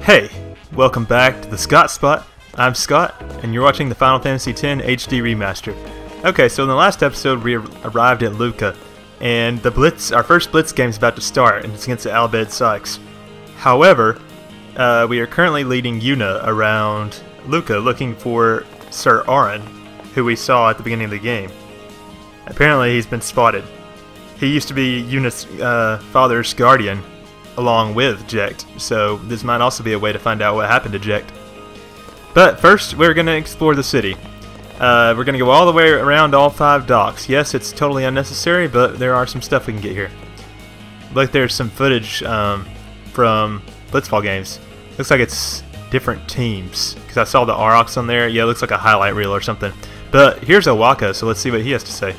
Hey, welcome back to TheScottSpot. I'm Scott, and you're watching the Final Fantasy X HD Remaster. Okay, so in the last episode we arrived at Luca, and the blitz, our first blitz game is about to start, and it's against the Bhed Sykes. However, we are currently leading Yuna around Luca looking for Sir Auron, who we saw at the beginning of the game. Apparently he's been spotted. He used to be Yuna's father's guardian, along with Jecht, so this might also be a way to find out what happened to Jecht. But first, we're going to explore the city. We're going to go all the way around all 5 docks. Yes, it's totally unnecessary, but there are some stuff we can get here. Like there's some footage from Blitzball games. Looks like it's different teams, because I saw the Aurochs on there. Yeah, it looks like a highlight reel or something. But here's Owaka, so let's see what he has to say.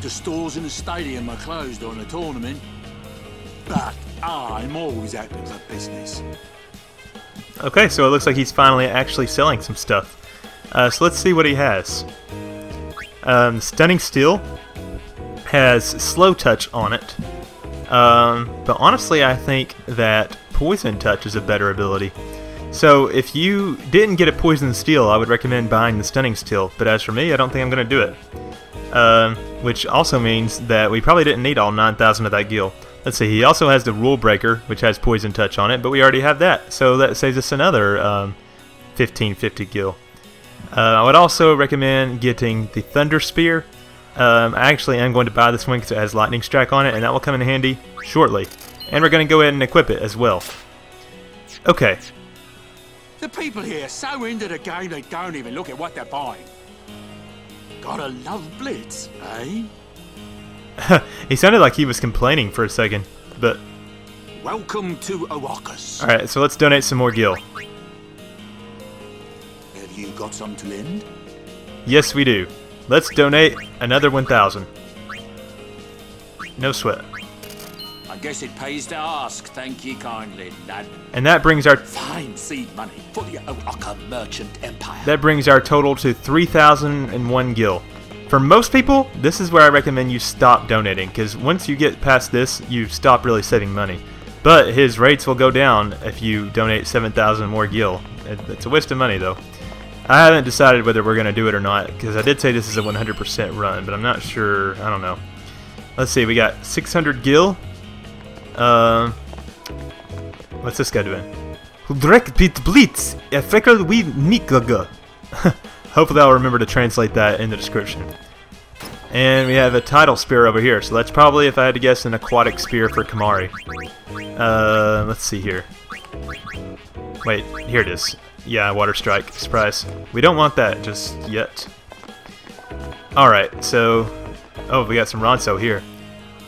The stores in the stadium are closed on the tournament, but I'm always open for business. Okay, so it looks like he's finally actually selling some stuff. So let's see what he has. Stunning Steel has Slow Touch on it. But honestly, I think that Poison Touch is a better ability. So if you didn't get a Poison Steel, I would recommend buying the Stunning Steel. But as for me, I don't think I'm going to do it. Which also means that we probably didn't need all 9,000 of that gil. Let's see, he also has the Rule Breaker, which has Poison Touch on it, but we already have that, so that saves us another 1550 gil. I would also recommend getting the Thunder Spear. I actually am going to buy this one because it has Lightning Strike on it, and that will come in handy shortly. And we're going to go ahead and equip it as well. Okay. The people here are so into the game they don't even look at what they're buying. Gotta love Blitz, eh? He sounded like he was complaining for a second, but... Welcome to Arrakis. Alright, so let's donate some more gil. Have you got some to lend? Yes, we do. Let's donate another 1,000. No sweat. I guess it pays to ask, thank you kindly, lad. And that brings our... Fine seed money for the Arrakis merchant empire. That brings our total to 3,001 gil. For most people, this is where I recommend you stop donating, because once you get past this, you stop really saving money. But his rates will go down if you donate 7,000 more gil. It's a waste of money, though. I haven't decided whether we're going to do it or not, because I did say this is a 100% run, but I'm not sure. I don't know. Let's see, we got 600 gil. What's this guy doing? Hudrehk bit blitz, fecr we milg. Hopefully I'll remember to translate that in the description. And we have a tidal spear over here, so that's probably, if I had to guess, an aquatic spear for Kimahri. Let's see here. Wait, here it is. Yeah, water strike. Surprise. We don't want that just yet. Alright, so... Oh, we got some Ronso here.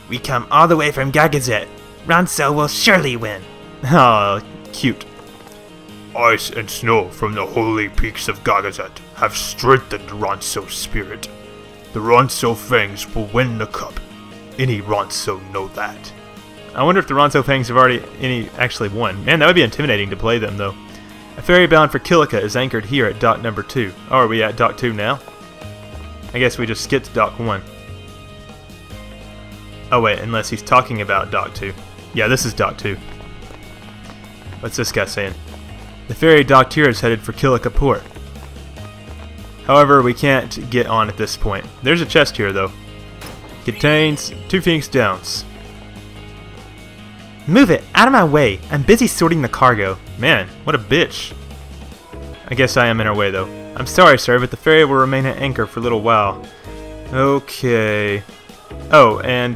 We come all the way from Gagazet. Ronso will surely win. Oh, cute. Ice and snow from the holy peaks of Gagazet have strengthened Ronso's spirit. The Ronso Fangs will win the cup. Any Ronso know that. I wonder if the Ronso Fangs have already actually won. Man, that would be intimidating to play them, though. A ferry bound for Kilika is anchored here at dock number 2. Oh, are we at dock 2 now? I guess we just skipped dock 1. Oh wait, unless he's talking about dock 2. Yeah, this is dock 2. What's this guy saying? The ferry docked here is headed for Kilika Port. However, we can't get on at this point. There's a chest here, though. Contains 2 Phoenix Downs. Move it! Out of my way! I'm busy sorting the cargo. Man, what a bitch. I guess I am in our way, though. I'm sorry, sir, but the ferry will remain at anchor for a little while. Okay. Oh, and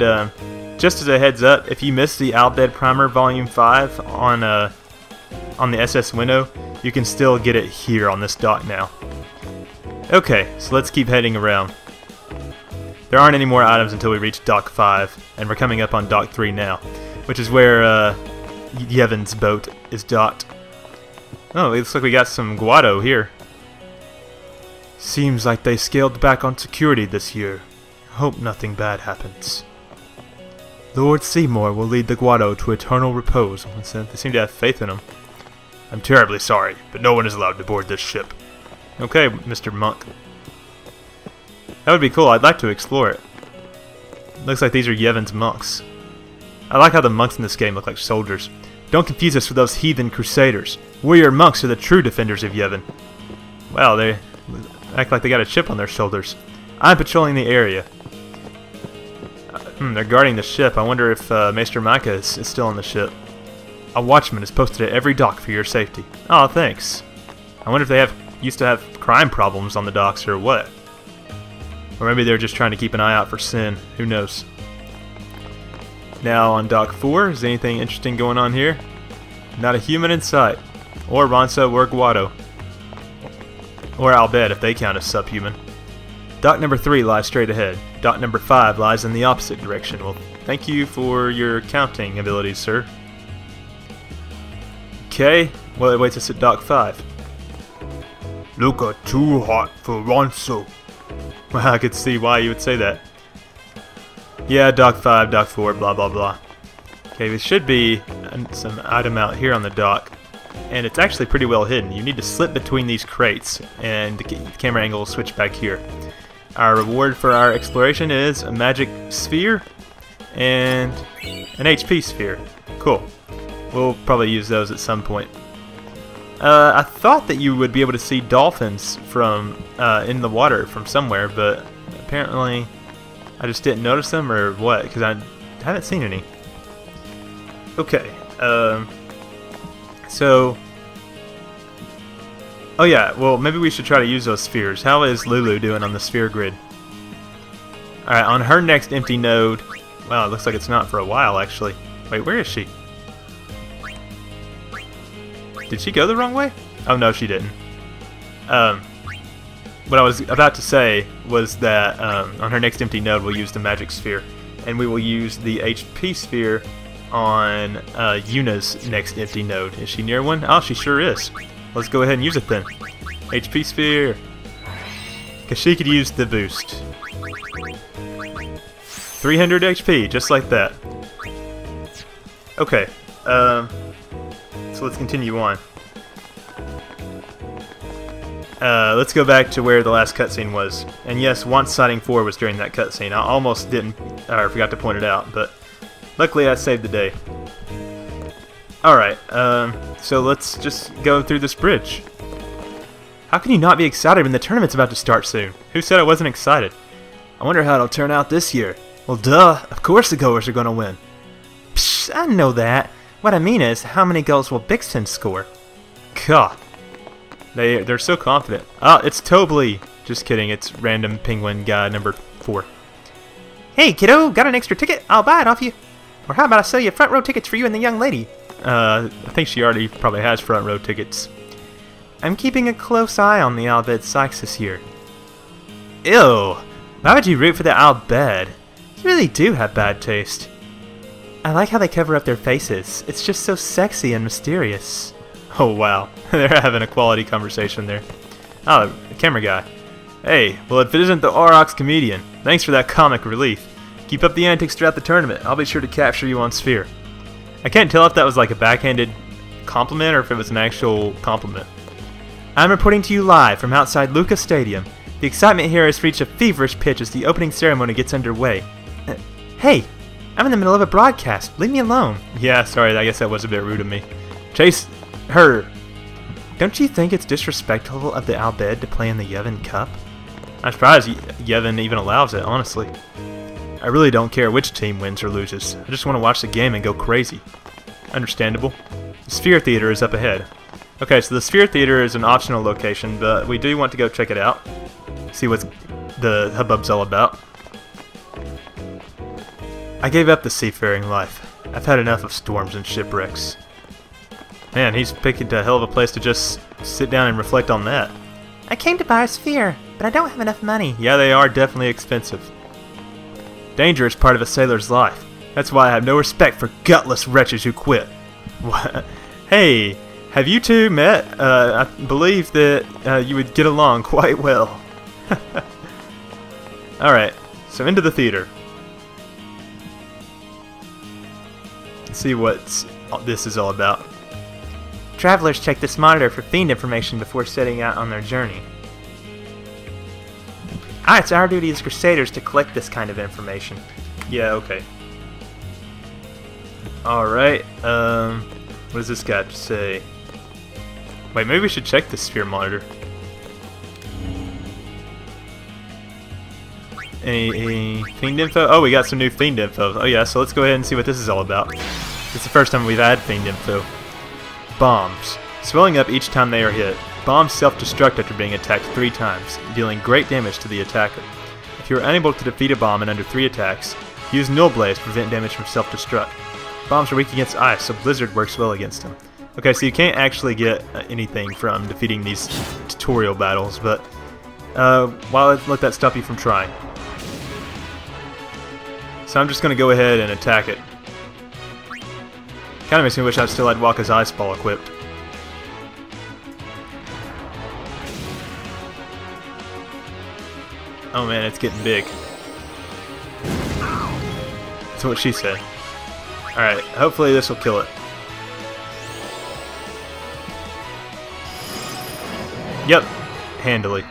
just as a heads up, if you missed the Bhed Primer Volume 5 on the SS window, you can still get it here on this dock now. Okay, so let's keep heading around. There aren't any more items until we reach dock 5, and we're coming up on dock 3 now, which is where Yevon's boat is docked. Oh, it looks like we got some Guado here. Seems like they scaled back on security this year. Hope nothing bad happens. Lord Seymour will lead the Guado to eternal repose. They seem to have faith in him. I'm terribly sorry, but no one is allowed to board this ship. Okay, Mr. Monk. That would be cool. I'd like to explore it. Looks like these are Yevon's monks. I like how the monks in this game look like soldiers. Don't confuse us with those heathen crusaders. Warrior monks are the true defenders of Yevon. Wow, they act like they got a chip on their shoulders. I'm patrolling the area. They're guarding the ship. I wonder if Maester Micah is still on the ship. A watchman is posted at every dock for your safety. Oh, thanks. I wonder if they used to have crime problems on the docks or what. Or maybe they're just trying to keep an eye out for sin. Who knows? Now on Dock 4, is anything interesting going on here? Not a human in sight. Or Ronso or Guado. Or Bhed if they count as subhuman. Dock number 3 lies straight ahead. Dock number 5 lies in the opposite direction. Well, thank you for your counting abilities, sir. Okay, well it waits us at Dock 5. Luca too hot for Ronso. Well, I could see why you would say that. Yeah, Dock 5, Dock 4, blah blah blah. Okay, there should be some item out here on the dock. And it's actually pretty well hidden. You need to slip between these crates, and the camera angle will switch back here. Our reward for our exploration is a magic sphere and an HP sphere. Cool. We'll probably use those at some point. I thought that you would be able to see dolphins from in the water from somewhere, but apparently I just didn't notice them, or what, because I haven't seen any. Okay, so... Oh yeah, well maybe we should try to use those spheres. How is Lulu doing on the sphere grid? Alright, on her next empty node... Wow, it looks like it's not for a while actually. Wait, where is she? Did she go the wrong way? Oh no, she didn't. What I was about to say was that on her next empty node we'll use the magic sphere. And we will use the HP sphere on Yuna's next empty node. Is she near one? Oh, she sure is. Let's go ahead and use it then. HP sphere. Because she could use the boost. 300 HP, just like that. Okay. So let's continue on. Let's go back to where the last cutscene was. And yes, once Sighting 4 was during that cutscene. I almost didn't, or forgot to point it out, but luckily I saved the day. Alright, so let's just go through this bridge. How can you not be excited when the tournament's about to start soon? Who said I wasn't excited? I wonder how it'll turn out this year. Well, duh, of course the goers are gonna win. Psh, I know that. What I mean is, how many goals will Bixton score? God. They're so confident. Oh, it's Tobly. Just kidding, it's random penguin guy number 4. Hey, kiddo, got an extra ticket? I'll buy it off you. Or how about I sell you front row tickets for you and the young lady? I think she already probably has front row tickets. I'm keeping a close eye on the Bhed Sykes this year. Ew. Why would you root for the Bhed? You really do have bad taste. I like how they cover up their faces. It's just so sexy and mysterious. Oh wow, they're having a quality conversation there. Oh, the camera guy. Hey, well if it isn't the Aurochs comedian, thanks for that comic relief. Keep up the antics throughout the tournament. I'll be sure to capture you on Sphere. I can't tell if that was like a backhanded compliment or if it was an actual compliment. I'm reporting to you live from outside Luca Stadium. The excitement here has reached a feverish pitch as the opening ceremony gets underway. Hey, I'm in the middle of a broadcast. Leave me alone. Yeah, sorry, I guess that was a bit rude of me. Chase her. Don't you think it's disrespectful of the Bhed to play in the Yevon Cup? I'm surprised Yevon even allows it, honestly. I really don't care which team wins or loses. I just want to watch the game and go crazy. Understandable. The Sphere Theater is up ahead. Okay, so the Sphere Theater is an optional location, but we do want to go check it out. See what the hubbub's all about. I gave up the seafaring life. I've had enough of storms and shipwrecks. Man, he's picked a hell of a place to just sit down and reflect on that. I came to buy a sphere, but I don't have enough money. Yeah, they are definitely expensive. Danger is part of a sailor's life. That's why I have no respect for gutless wretches who quit. What? Hey, have you two met? I believe that you would get along quite well. Alright, so into the theater. Let's see what this is all about. Travelers check this monitor for fiend information before setting out on their journey. It's our duty as Crusaders to collect this kind of information. Yeah, okay. Alright, what does this guy say? Wait, maybe we should check the sphere monitor. Any fiend info? Oh, we got some new fiend info. Oh yeah, so let's go ahead and see what this is all about. It's the first time we've had fiend info. Bombs. Swelling up each time they are hit. Bombs self-destruct after being attacked 3 times, dealing great damage to the attacker. If you are unable to defeat a bomb in under 3 attacks, use Null Blaze to prevent damage from self-destruct. Bombs are weak against ice, so Blizzard works well against them. Okay, so you can't actually get anything from defeating these tutorial battles, but why let that stop you from trying? So I'm just going to go ahead and attack it. Kind of makes me wish I still had Wakka's Ice Ball equipped. Oh man, it's getting big. That's what she said. Alright, hopefully this will kill it. Yep, handily.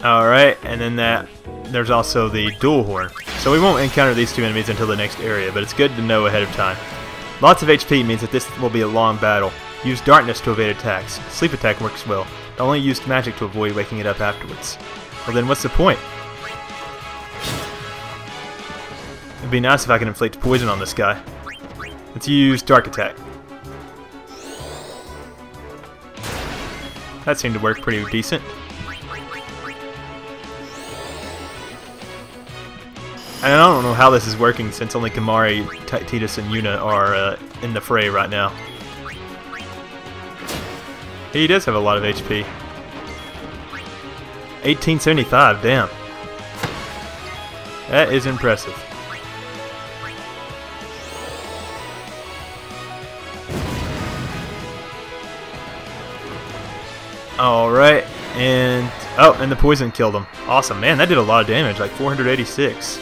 Alright, and then there's also the dual horn. So we won't encounter these 2 enemies until the next area, but it's good to know ahead of time. Lots of HP means that this will be a long battle. Use darkness to evade attacks. Sleep attack works well, but only use magic to avoid waking it up afterwards. Well then what's the point? It'd be nice if I could inflict poison on this guy. Let's use dark attack. That seemed to work pretty decent. And I don't know how this is working since only Kimahri, Tidus, and Yuna are in the fray right now. He does have a lot of HP. 1875, damn. That is impressive. Alright, and and the poison killed him. Awesome, man, that did a lot of damage, like 486.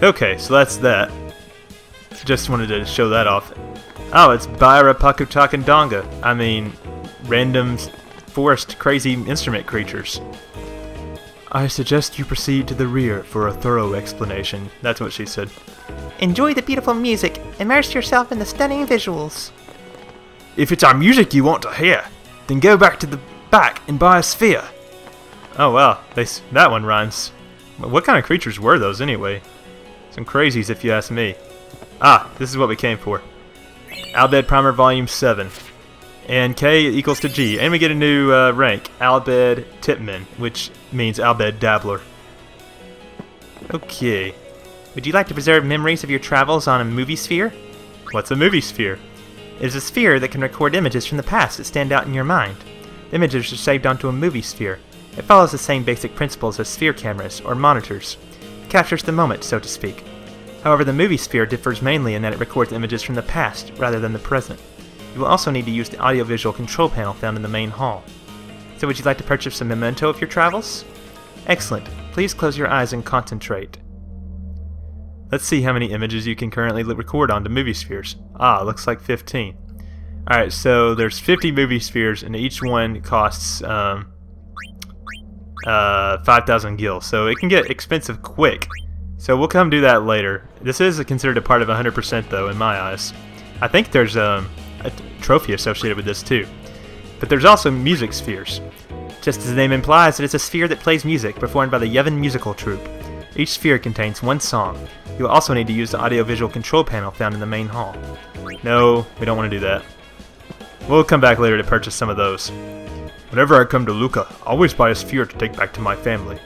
Okay, so that's that. Just wanted to show that off. Oh, it's Baira Pakutakandanga. I mean, random forest crazy instrument creatures. I suggest you proceed to the rear for a thorough explanation. That's what she said. Enjoy the beautiful music. Immerse yourself in the stunning visuals. If it's our music you want to hear, then go back to the back and buy a sphere. Oh wow, that one rhymes. What kind of creatures were those anyway? Some crazies if you ask me. Ah, this is what we came for. Albed Primer Volume 7. And K equals to G. And we get a new rank, Albed Tipman, which means Albed Dabbler. Okay. Would you like to preserve memories of your travels on a movie sphere? What's a movie sphere? It is a sphere that can record images from the past that stand out in your mind. The images are saved onto a movie sphere. It follows the same basic principles as sphere cameras or monitors. It captures the moment, so to speak. However, the movie sphere differs mainly in that it records images from the past rather than the present. You will also need to use the audiovisual control panel found in the main hall. So would you like to purchase a memento of your travels? Excellent. Please close your eyes and concentrate. Let's see how many images you can currently record onto movie spheres. Ah, looks like 15. Alright, so there's 50 movie spheres and each one costs 5,000 gil, so it can get expensive quick. So we'll come do that later. This is considered a part of 100% though, in my eyes. I think there's a trophy associated with this too. But there's also music spheres. Just as the name implies, it is a sphere that plays music performed by the Yevon Musical Troupe. Each sphere contains one song. You will also need to use the audiovisual control panel found in the main hall. No, we don't want to do that. We'll come back later to purchase some of those. Whenever I come to Luca, I always buy a sphere to take back to my family.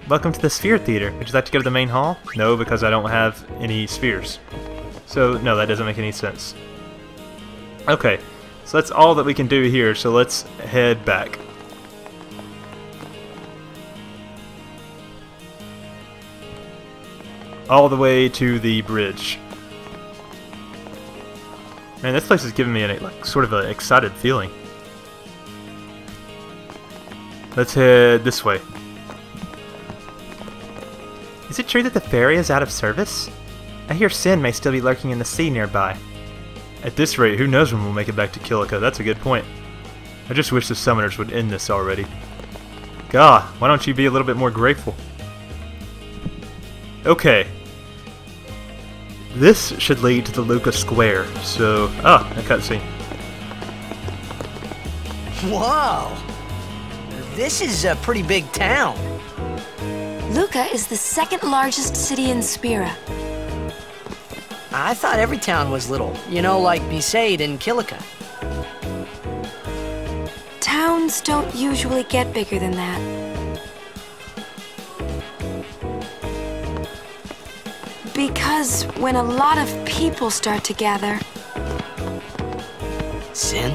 Welcome to the Sphere Theater. Would you like to go to the main hall? No, because I don't have any spheres. So, no, that doesn't make any sense. Okay, so that's all that we can do here, so let's head back. All the way to the bridge. Man, this place is giving me sort of an excited feeling. Let's head this way. Is it true that the ferry is out of service? I hear Sin may still be lurking in the sea nearby. At this rate, who knows when we'll make it back to Kilika? That's a good point. I just wish the summoners would end this already. God, why don't you be a little bit more grateful? Okay. This should lead to the Luca Square, so... Ah, a cutscene. Whoa! This is a pretty big town. Luca is the second largest city in Spira. I thought every town was little. You know, like Besaid and Kilika. Towns don't usually get bigger than that. Because when a lot of people start to gather... Sin?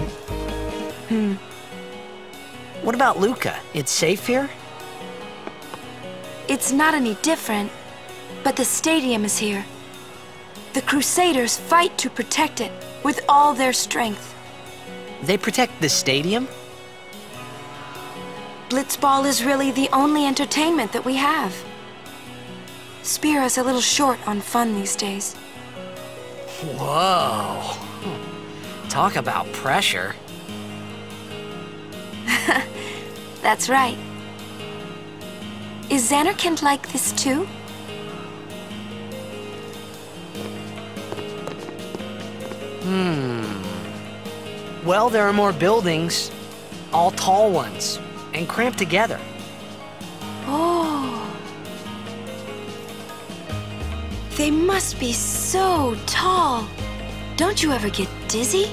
What about Luca? It's safe here? It's not any different, but the stadium is here. The Crusaders fight to protect it with all their strength. They protect the stadium? Blitzball is really the only entertainment that we have. Spira's a little short on fun these days. Whoa. Talk about pressure. That's right. Is Xanarkand like this too? Well, there are more buildings. All tall ones. And cramped together. Oh. They must be so tall. Don't you ever get dizzy?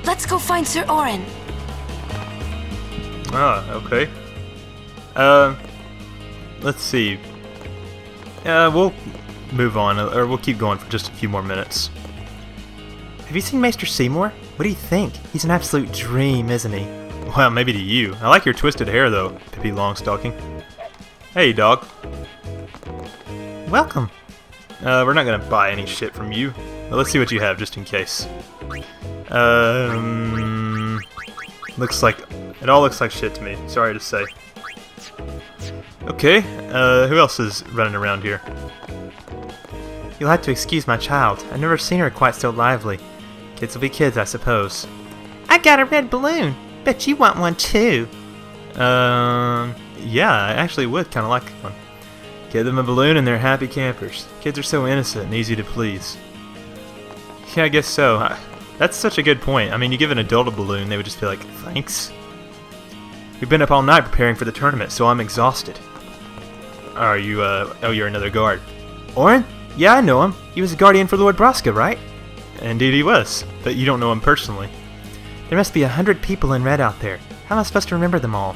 Let's go find Sir Auron. Ah, okay. Let's see. We'll move on, or we'll keep going for just a few more minutes. Have you seen Maester Seymour? What do you think? He's an absolute dream, isn't he? Well, maybe to you. I like your twisted hair, though, Pippi Longstocking. Hey, dog. Welcome. We're not gonna buy any shit from you, but let's see what you have, just in case. Looks like... It all looks like shit to me, sorry to say. Okay, who else is running around here? You'll have to excuse my child. I've never seen her quite so lively. Kids will be kids, I suppose. I got a red balloon. Bet you want one too. Yeah, I actually would kind of like one. Give them a balloon and they're happy campers. Kids are so innocent and easy to please. Yeah, I guess so. That's such a good point. I mean, you give an adult a balloon, they would just be like, thanks. We've been up all night preparing for the tournament, so I'm exhausted. Are you, oh, you're another guard. Auron? Yeah, I know him. He was a guardian for Lord Braska, right? Indeed he was, but you don't know him personally. There must be 100 people in red out there. How am I supposed to remember them all?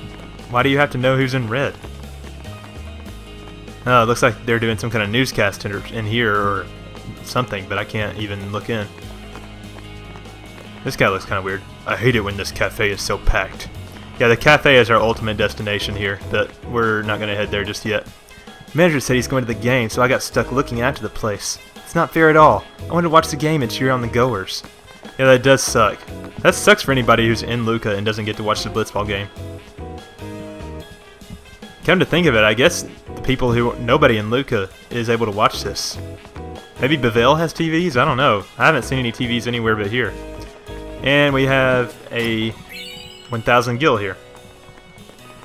Why do you have to know who's in red? Oh, it looks like they're doing some kind of newscast in here or something, but I can't even look in. This guy looks kind of weird. I hate it when this cafe is so packed. Yeah, the cafe is our ultimate destination here, but we're not going to head there just yet. The manager said he's going to the game, so I got stuck looking after the place. It's not fair at all. I wanted to watch the game and cheer on the goers. Yeah, that does suck. That sucks for anybody who's in Luca and doesn't get to watch the Blitzball game. Come to think of it, I guess the people who... Nobody in Luca is able to watch this. Maybe Bevelle has TVs? I don't know. I haven't seen any TVs anywhere but here. And we have a 1000 gil here.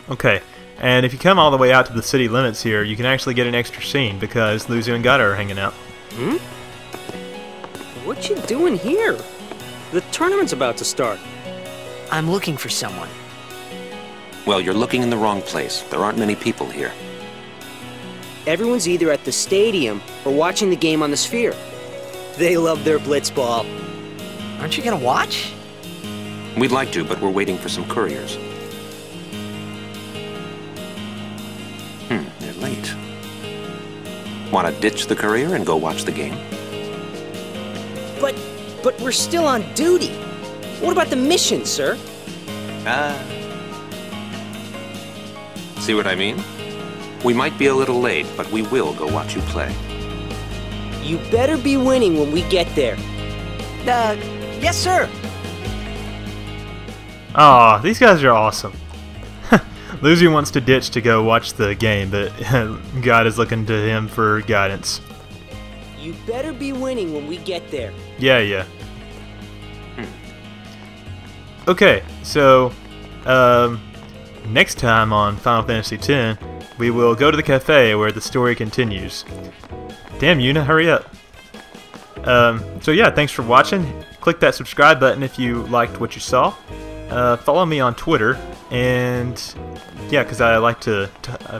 Okay, and if you come all the way out to the city limits here, you can actually get an extra scene because Luzu and Gata are hanging out. What you doing here? The tournament's about to start. I'm looking for someone. Well, you're looking in the wrong place. There aren't many people here. Everyone's either at the stadium or watching the game on the Sphere. They love their blitzball. Aren't you gonna watch? We'd like to, but we're waiting for some couriers. They're late. Want to ditch the courier and go watch the game? But we're still on duty. What about the mission, sir? See what I mean? We might be a little late, but we will go watch you play. You better be winning when we get there. Yes, sir. Aw, these guys are awesome. Luzu wants to ditch to go watch the game, but God is looking to him for guidance. You better be winning when we get there. Yeah. Okay, so next time on Final Fantasy X, we will go to the cafe where the story continues. Damn, Yuna, hurry up. So yeah, thanks for watching. Click that subscribe button if you liked what you saw. Follow me on Twitter, and yeah, because I like to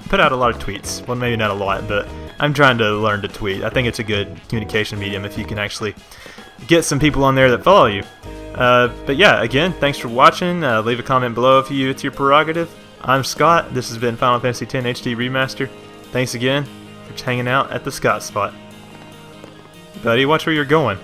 put out a lot of tweets. Well, maybe not a lot, but I'm trying to learn to tweet. I think it's a good communication medium if you can actually get some people on there that follow you. But yeah, again, thanks for watching. Leave a comment below if it's your prerogative. I'm Scott. This has been Final Fantasy X HD Remaster. Thanks again for hanging out at the Scott Spot. Buddy, watch where you're going.